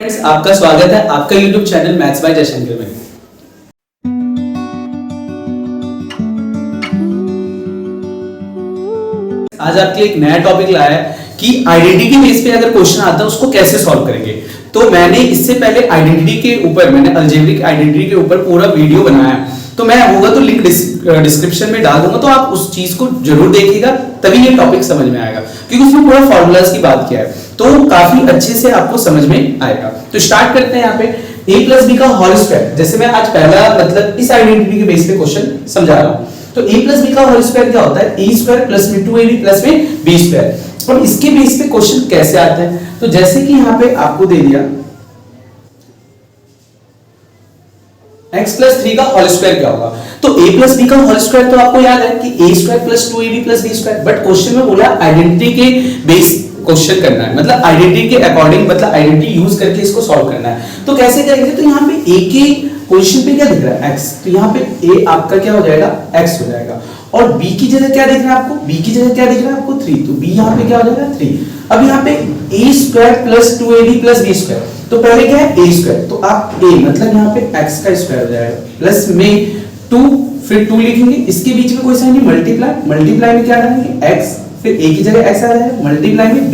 Friends, आपका स्वागत है आपका YouTube channel maths by Jaishankar में। आज आपके लिए एक नया टॉपिक लाया है कि आइडेंटिटी बेस पे अगर क्वेश्चन आता है उसको कैसे सॉल्व करेंगे। तो मैंने इससे पहले आइडेंटिटी के ऊपर मैंने अलजेब्रिक आइडेंटिटी के ऊपर पूरा वीडियो बनाया, तो मैं होगा तो लिंक डिस्क्रिप्शन में डाल दूंगा, तो आप उस चीज को जरूर देखिएगा, तभी ये टॉपिक समझ में आएगा, क्योंकि उसमें पूरा फॉर्मूलाज की बात किया है, तो काफी अच्छे से आपको समझ में आएगा। तो स्टार्ट करते हैं यहाँ पे a प्लस बी का होल स्क्वायर। जैसे मैं आज पहला मतलब इस आइडेंटिटी के बेस पे क्वेश्चन समझा रहा हूँ, तो a प्लस बी का होल स्क्वायर क्या होता है, a स्क्वायर प्लस में 2ab प्लस में b स्क्वायर। और इसके बेस पे क्वेश्चन कैसे आते हैं, तो जैसे कि यहाँ पे आपको दे दिया x प्लस 3 का होल स्क्वायर क्या होगा, तो a प्लस b का होल स्क्वायर तो आपको याद है कि a square plus 2ab plus b square, but question में बोला आइडेंटिटी के बेस क्वेश्चन करना है, मतलब आइडेंटिटी के अकॉर्डिंग, मतलब आइडेंटिटी यूज करके इसको सॉल्व करना है। तो कैसे करेंगे, तो यहाँ पे a के पोजीशन पे क्या दिख रहा है x, तो यहाँ पे a आपका क्या हो जाएगा x हो जाएगा, और b की जगह क्या दिख रहा है आपको, b की जगह क्या दिख रहा है आपको 3, तो b यहाँ पे क्या हो जाएगा 3। अब यहाँ पे a square plus 2ab plus b square, तो पहले क्या है a स्क्वायर, तो आप a मतलब यहाँ पे x का स्क्वायर हो जाएगा प्लस में 2, फिर 2 लिखेंगे, इसके बीच में कोई साइन नहीं, मल्टीप्लाई में क्या डालेंगे x, फिर a की जगह x आ जाएगा, मल्टीप्लाई में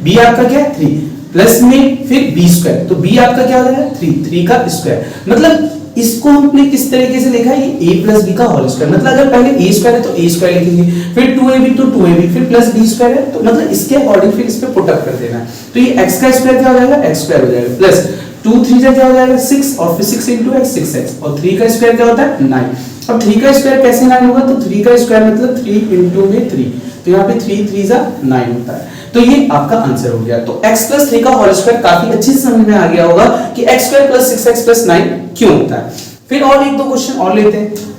b आपका क्या है 3, प्लस में फिर b स्क्वायर, तो b आपका क्या हो जाएगा 3 का स्क्वायर। मतलब इसको हमने किस तरीके से लिखा है, ये a प्लस b का होल स्क्वायर, मतलब अगर पहले a स्क्वायर है तो a स्क्वायर लिखेंगे, फिर 2ab तो 2ab, फिर प्लस b स्क्वायर है, तो मतलब इसके अकॉर्डिंग फिर इस पे पुट अप कर देना है। तो ये x का स्क्वायर क्या हो जाएगा, x स्क्वायर हो जाएगा, प्लस 2 3 से क्या हो जाएगा 6, और फिर 6 into x 6x, और 3 का स्क्वायर क्या होता है 9। अब 3 का स्क्वायर कैसे 9 होगा, तो 3 का स्क्वायर मतलब 3 into में 3, तो यहाँ पे 3 3 जा 9 होता है, तो ये आपका आंसर हो गया। तो x प्लस 3 का होल स्क्वायर काफी अच्छे से समझ में आ गया होगा कि x square plus 6x plus 9 क्यों होता है। फिर और एक दो क्वेश्चन और लेते हैं।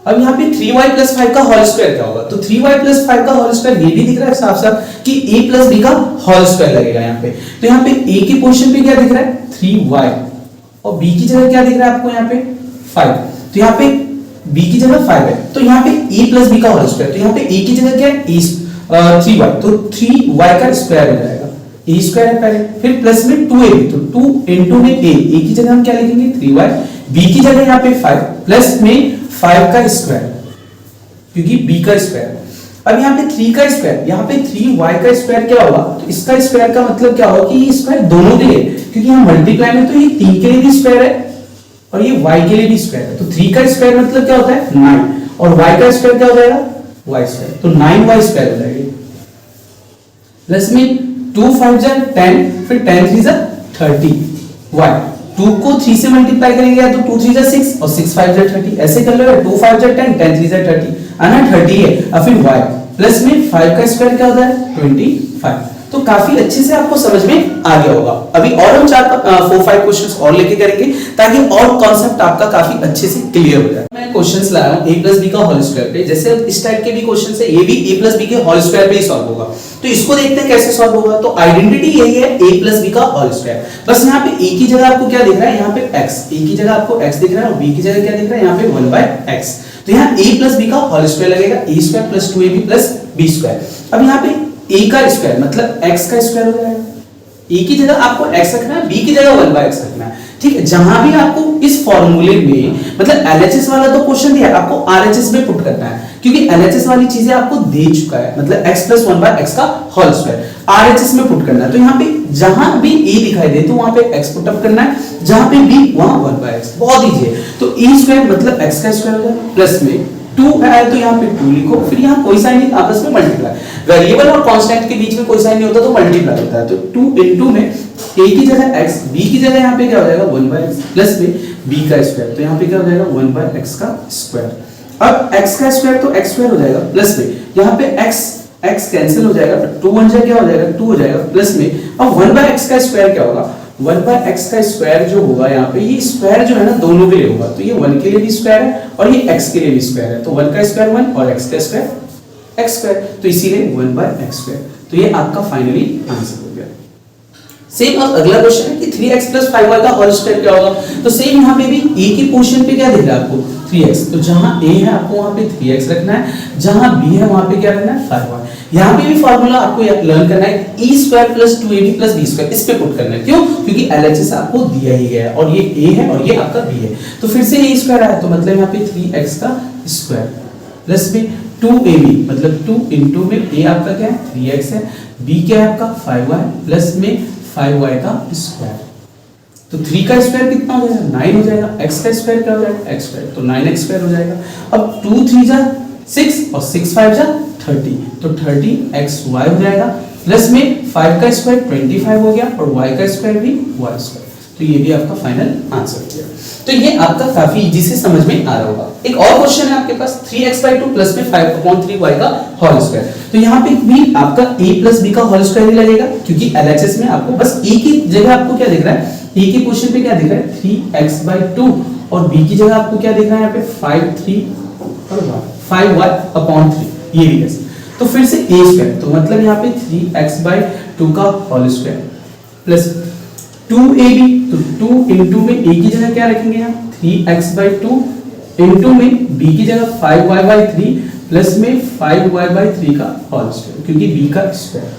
अब यहाँ पे 3y प्लस 5 का होल स्क्वायर क्या होगा, तो 3y प्लस 5 का होल स्क्वायर ये भी दिख रहा है साफ साफ कि a प्लस b का होल स्क्वायर लगेगा यहाँ पे। तो यहाँ पे a की पोजीशन पे क्या दिख रहा है 3y, और b की जगह क्या दिख रहा है आपको यहाँ पे 5, तो यहाँ पे b की जगह 5 है, तो यहाँ पे a प्लस b का होल स्क्वायर, तो यहाँ पे a की जगह क्या है 3y, तो 3y का स्क्वायर हो जाएगा, a स्क्वायर है पहले, फिर प्लस में 2ab, तो 2 into में a की जगह हम क्या लिखेंगे 3y, b की जगह यहाँ पे 5 प्लस में 5 का स्क्वायर, क्योंकि b का स्क्वायर। अब यहाँ पे 3 का स्क्वायर, यहाँ पे 3y का स्क्वायर क्या होगा, तो इसका स्क्वायर का मतलब क्या होगा कि ये स्क्वायर दोनों के लिए, क्योंकि यहाँ मल्टीप्लाई में तो ये 3 के लिए भी स्क्वायर है और ये y के लिए भी स्क्वायर है, तो 3 का स्क्वायर मतलब क्या होता है 9, और y का स्क्वायर क्या हो जाएगा y स्क्वायर, तो 9y स्क्वायर हो जाएगा, प्लस में 2 5 जा 10, फिर 10 3 जा 30y, 2 को 3 से मल्टीप्लाई करेंगे या तो 2 3 जा 6 और 6 5 जा 30, ऐसे कर लो, 2 5 जा 10 10 3 जा 30, आना 30 है, और फिर y प्लस में 5 का स्क्वायर क्या होता है 25। तो काफी अच्छे से आपको समझ में आ गया होगा। अभी और हम 4-5 क्वेश्चंस और लेके करेंगे ताकि और कॉन्सेप्ट आपका काफी अच्छे से क्लियर हो जाए। मैं क्वेश्चंस लाया हूं a प्लस b का होल स्क्वायर पे, जैसे इस टाइप के भी क्वेश्चंस है, ये भी a प्लस b के होल स्क्वायर पे ही सॉल्व होगा, तो इसको देखते हैं कैसे सॉल्व होगा। तो आइडेंटिटी यही है a प्लस b का होल स्क्वायर, बस यहाँ पे a की जगह आपको क्या दिख रहा है, यहाँ पे x, a की जगह आपको x दिख रहा है और b की जगह क्या दिख रहा है यहाँ पे 1/x, तो यहाँ a प्लस b का होल स्क्वायर लगेगा, a square plus 2ab plus b square. अब यहाँ पे a का स्क्वायर मतलब x का स्क्वायर हो जाएगा, a की जगह आपको x रखना है, b की जगह 1/x रखना है, ठीक है। जहां भी आपको इस फॉर्मूले में मतलब LHS वाला तो क्वेश्चन दिया है, आपको RHS में पुट करना है, क्योंकि LHS वाली चीजें आपको दे चुका है, मतलब x प्लस 1/x का होल स्क्वायर RHS में पुट करना है। तो यहाँ पे जहां भी a दिखाई दे तो वहां पे x पुट अप करना है, जहां पे b वहां 1/x, बहुत इजी है। तो a स्क्वायर मतलब x का स्क्वायर हो जाएगा, प्लस में 2 है तो यहाँ पे 2 लिखो, फिर यहाँ कोई साइन नहीं, आपस में मल्टीप्लाई, वेरिएबल और कांस्टेंट के बीच में कोई साइन नहीं होता तो मल्टीप्लाई होता है, तो 2 into में a की जगह x, b की जगह यहाँ पे क्या हो जाएगा 1/x, प्लस में b का स्क्वायर, तो यहाँ पे क्या हो जाएगा 1/x का स्क्वायर। अब x का स्क्वायर तो x स्क्वायर हो जाएगा, प्लस में यहाँ पे x कैंसिल हो जाएगा, 2 1 जा क्या हो जाएगा 2 हो जाएगा, प्लस में अब 1/x का स्क्वायर क्या होगा, 1/x का स्क्वायर जो होगा यहाँ पे, ये स्क्वायर जो है ना दोनों के लिए होगा, तो ये 1 के लिए भी स्क्वायर है और ये x के लिए भी स्क्वायर है, तो 1 का स्क्वायर 1 और x का स्क्वायर x स्क्वायर, तो इसीलिए 1/x स्क्वायर। तो ये आपका फाइनली आंसर हो गया। सेम अब अगला क्वेश्चन है कि 3x प्लस 5y का होल स्क्वायर क्या होगा, तो सेम यहाँ पे भी a की पोजीशन पे क्या दिख रहा है आपको 3x। तो जहां a है आपको वहां पे 3x रखना है, जहां b है वहां पे क्या रखना है 5y। यहां पे भी फार्मूला आपको लर्न करना है e square plus 2ab plus b square, इस पे पुट करना है। क्यों? क्योंकि LHS आपको दिया ही गया है और ये a है और ये आपका b है। तो फिर से a स्क्वायर आया तो मतलब यहाँ पे 3x का स्क्वायर प्लस में 2ab मतलब 2 इंटू में a आपका क्या है 3x है, b क्या है आपका 5y प्लस में 5y का स्क्वायर। तो 3 का स्क्वायर कितना हो जाएगा 9 हो जाएगा, x का स्क्वायर क्या हो जाएगा x स्क्वायर, तो 9x स्क्वायर हो जाएगा। अब 2 3 जा 6 और 6 5 जा 30, तो 30xy हो जाएगा प्लस में 5 का स्क्वायर 25 हो गया और y का स्क्वायर भी y स्क्वायर। तो ये भी आपका फाइनल आंसर हो गया। तो ये आपका काफी इजी से समझ में आ रहा होगा। एक और क्वेश्चन है आपके पास 3x/2 प्लस में 5/3y का होल स्क्वायर। तो यहाँ पे भी आपका a प्लस b का होल स्क्वायर ही लगेगा, क्योंकि LHS में आपको बस a की जगह आपको क्या दिख रहा है, a की पोजीशन पे क्या दिख रहा है 3x/2 और b की जगह आपको क्या दिख रहा है यहाँ पे 5y/3 ये भी कैसे। तो फिर से a स्क्वायर, तो मतलब यहाँ पे 3x/2 का होल स्क्वायर प्लस 2ab, तो 2 इंटू में a की जगह क्या रखेंगे यहाँ 3x/2 इंटू में b की जगह 5y/3 प्लस में 5y/3 का होल स्क्वायर, क्योंकि b का स्क्वायर।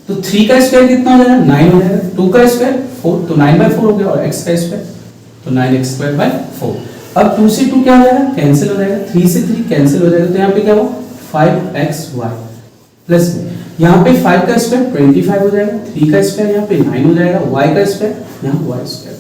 तो 3 का स्क्वायर कितना हो जाएगा 9 हो जाएगा, 2 का स्क्वायर 4 तो 9/4 हो गया और x का स्क्वायर तो 9x²/4। अब 2 से 2 क्या हो जाएगा कैंसिल हो जाएगा, 3 से 3 कैंसिल हो जाएगा, तो यहाँ पे क्या हो 5xy प्लस में यहाँ पे 5 का स्क्वायर 25 हो जाएगा, 3 का स्क्वायर यहाँ पे 9 हो जाएगा, y का स्क्वायर यहाँ y स्क्वायर।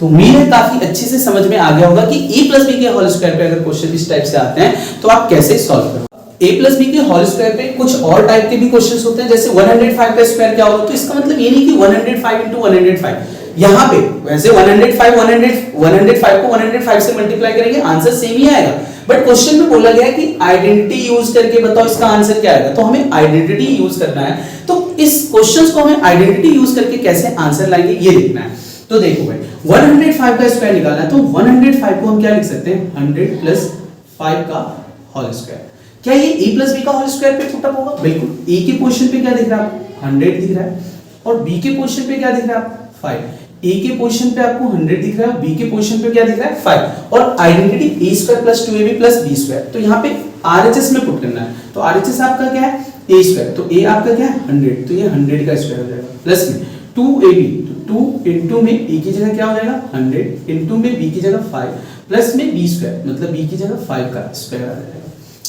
तो उम्मीद है काफी अच्छे से समझ में आ गया होगा कि a प्लस b के होल स्क्वायर पे अगर क्वेश्चन इस टाइप से आते हैं तो आप कैसे सॉल्व करोगे। a प्लस b के होल स्क्वायर पे कुछ और टाइप के भी क्वेश्चंस होते हैं, जैसे 105 का स्क्वायर क्या होगा, तो इसका मतलब ये नहीं कि 105 into 105, यहाँ पे वैसे 105 को 105 से मल्टीप्लाई करेंगे आंसर सेम ही आएगा, बट क्वेश्चन में बोला गया है कि आइडेंटिटी यूज करके बताओ इसका आंसर क्या आएगा, तो हमें आइडेंटिटी यूज करना है। तो इस क्वेश्चंस को हमें आइडेंटिटी यूज करके कैसे आंसर लाएंगे ये देखना है। तो देखो भाई 105 का स्क्वायर निकालना है, तो 105 को हम क्या लिख सकते हैं 100 प्लस 5 का होल स्क्वायर। क्या ये a प्लस b का होल स्क्वायर पे पुट अप होगा? बिल्कुल। a की पोजीशन पे क्या दिख रहा है आपको 100 दिख रहा है और b के पोजीशन पे क्या दिख रहा है आपको 5। a के पोजीशन पे आपको 100 दिख रहा है, b के पोजीशन पे क्या दिख रहा है 5 और identity a square plus 2ab plus b square. तो यहाँ पे RHS में पुट करना है, तो RHS आपका क्या है a स्क्वायर, तो a आपका क्या है 100, तो ये 100 का स्क्वायर हो जाएगा प्लस में 2ab, तो 2 इंटू में a की जगह क्या हो जाएगा 100 इंटू में b की जगह 5 प्लस में b स्क्वायर, मतलब b की जगह 5 का स्क्वायर आ जाएगा।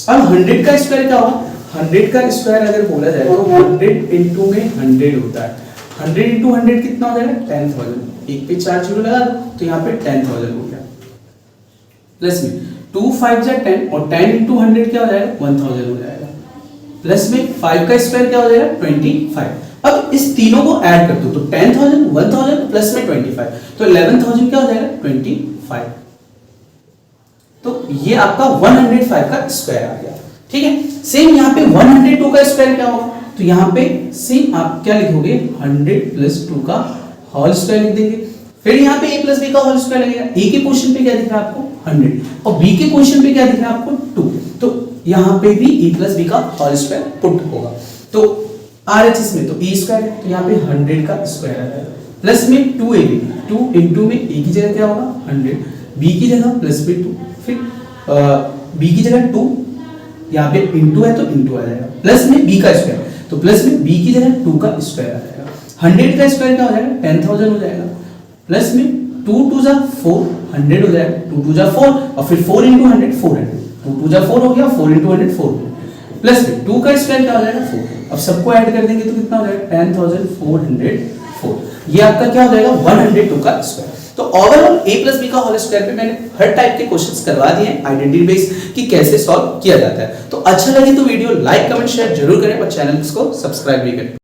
अब 100 का स्क्वायर क्या होगा 100 का स्क्वायर अगर बोला जाए तो 100 इंटू में 100 होता है, 100 इंटू 100 कितना हो जाएगा 10,000, एक पे 4 जीरो लगा दो तो यहाँ पे 10,000 हो गया प्लस में 2 5 जा 10 और 10 इंटू 100 क्या हो जाएगा 1000 हो जाएगा प्लस में 5 का स्क्वायर क्या हो जाएगा 25। अब इस तीनों को ऐड कर दो तो 10,000 1000 प्लस में 25 तो 11,000 क्या हो जाएगा 25। तो ये आपका 105 का स्क्वायर आ गया, ठीक है। सेम यहाँ पे 102 का स्क्वायर क्या होगा, तो यहाँ पे सेम आप क्या लिखोगे 100 प्लस 2 का होल स्क्वायर लिख देंगे। फिर यहाँ पे a प्लस b का होल स्क्वायर लगेगा, a के पोजीशन पे क्या दिख रहा है आपको 100 और b के पोजीशन पे क्या दिख रहा है आपको 2, तो यहाँ पे भी a प्लस b का होल स्क्वायर पुट होगा। तो RHS में तो a स्क्वायर है तो यहाँ पे 100 का स्क्वायर आ जाएगा प्लस में 2ab, 2 इंटू में a की जगह क्या होगा 100, b की जगह प्लस में 2, फिर b की जगह 2 यहाँ पे इंटू है तो इंटू आ जाएगा प्लस में b का स्क्वायर, तो प्लस में b की जगह 2 का स्क्वायर आ जाएगा। 100 का स्क्वायर क्या हो जाएगा 10,000 हो जाएगा प्लस में 2 2 जा 4 100 हो जाएगा, 2 2 जा 4 और फिर 4 इंटू 100 400, 2 2 जा 4 हो गया, 4 इंटू 100 4 प्लस में 2 का स्क्वायर क्या हो जाएगा 4। अब सबको ऐड कर देंगे तो कितना हो जाएगा 10,404। ये आपका क्या हो जाएगा 102 का स्क्वायर। तो ओवरऑल a प्लस b का होल स्क्वायर पे मैंने हर टाइप के क्वेश्चंस करवा दिए हैं आइडेंटिटी बेस कि कैसे सॉल्व किया जाता है। तो अच्छा लगे तो वीडियो लाइक कमेंट शेयर जरूर करें और चैनल को सब्सक्राइब भी करें।